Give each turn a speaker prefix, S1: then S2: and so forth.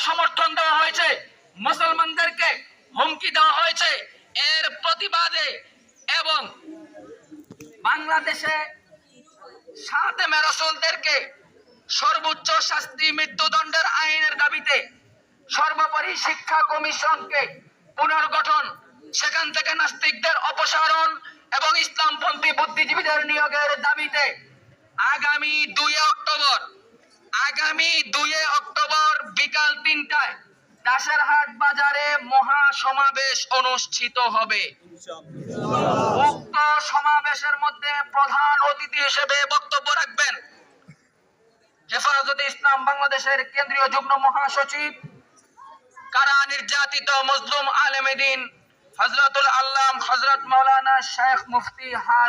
S1: সমর্থন দেওয়া হয়েছে, মুসলমানদেরকে হুমকি দেওয়া হয়েছে, এর প্রতিবাদে এবং বাংলাদেশে সাতেমে রাসূলদেরকে সর্বোচ্চ শাস্তি মৃত্যুদণ্ডের আইনের দাবিতে সর্বোপরি শিক্ষা কমিশনকে পুনর্গঠন, সেখান থেকে নাস্তিকদের অপসারণ এবং ইসলামপন্থী বুদ্ধিজীবীদের নিয়োগের দাবিতে আগামী 2 অক্টোবর বিকাল 3টায় দাসেরহাট বাজারে মহা সমাবেশ অনুষ্ঠিত হবে। উক্ত সমাবেশের মধ্যে প্রধান অতিথি হিসেবে বক্তব্য রাখবেন হেফাজতে ইসলাম বাংলাদেশের কেন্দ্রীয় যুগ্ম মহাসচিব, কারা নির্যাতিত মজলুম আলেম দ্বীন হযরতুল আল্লাম হযরত মাওলানা শেখ মুফতি